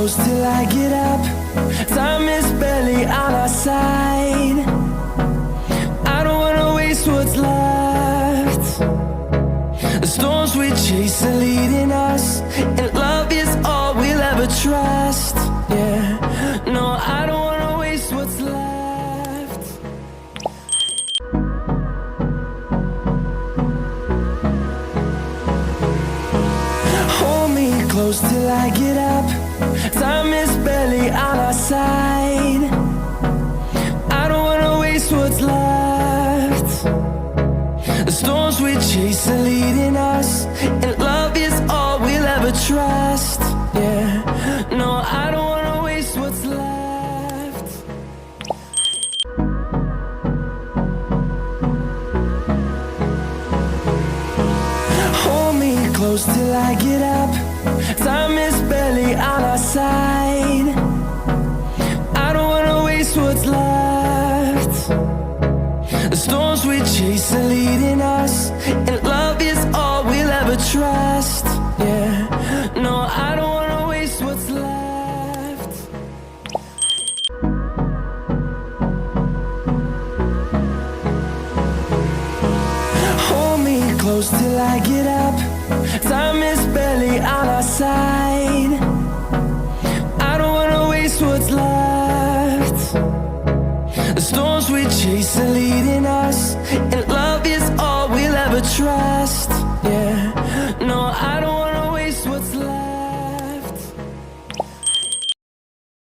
close till I get up. Time is barely on our side. I don't wanna waste what's left. The storms we chase are leading us, and love is all we'll ever trust. Yeah, no, I don't wanna waste what's left. Hold me close till I get up. Time is barely on our side. I don't wanna waste what's left. The storms we chase are leading us, and love is all we'll ever trust. Yeah, no, I don't wanna waste what's left. Hold me close till I get up. Time is barely on our side. I don't wanna waste what's left. The storms we chase are leading us, and love is all we'll ever trust. Yeah, no, I don't wanna waste what's left. Hold me close till I get up. Time is barely on our side. I don't wanna waste what's left. The storms we chase are leading us, and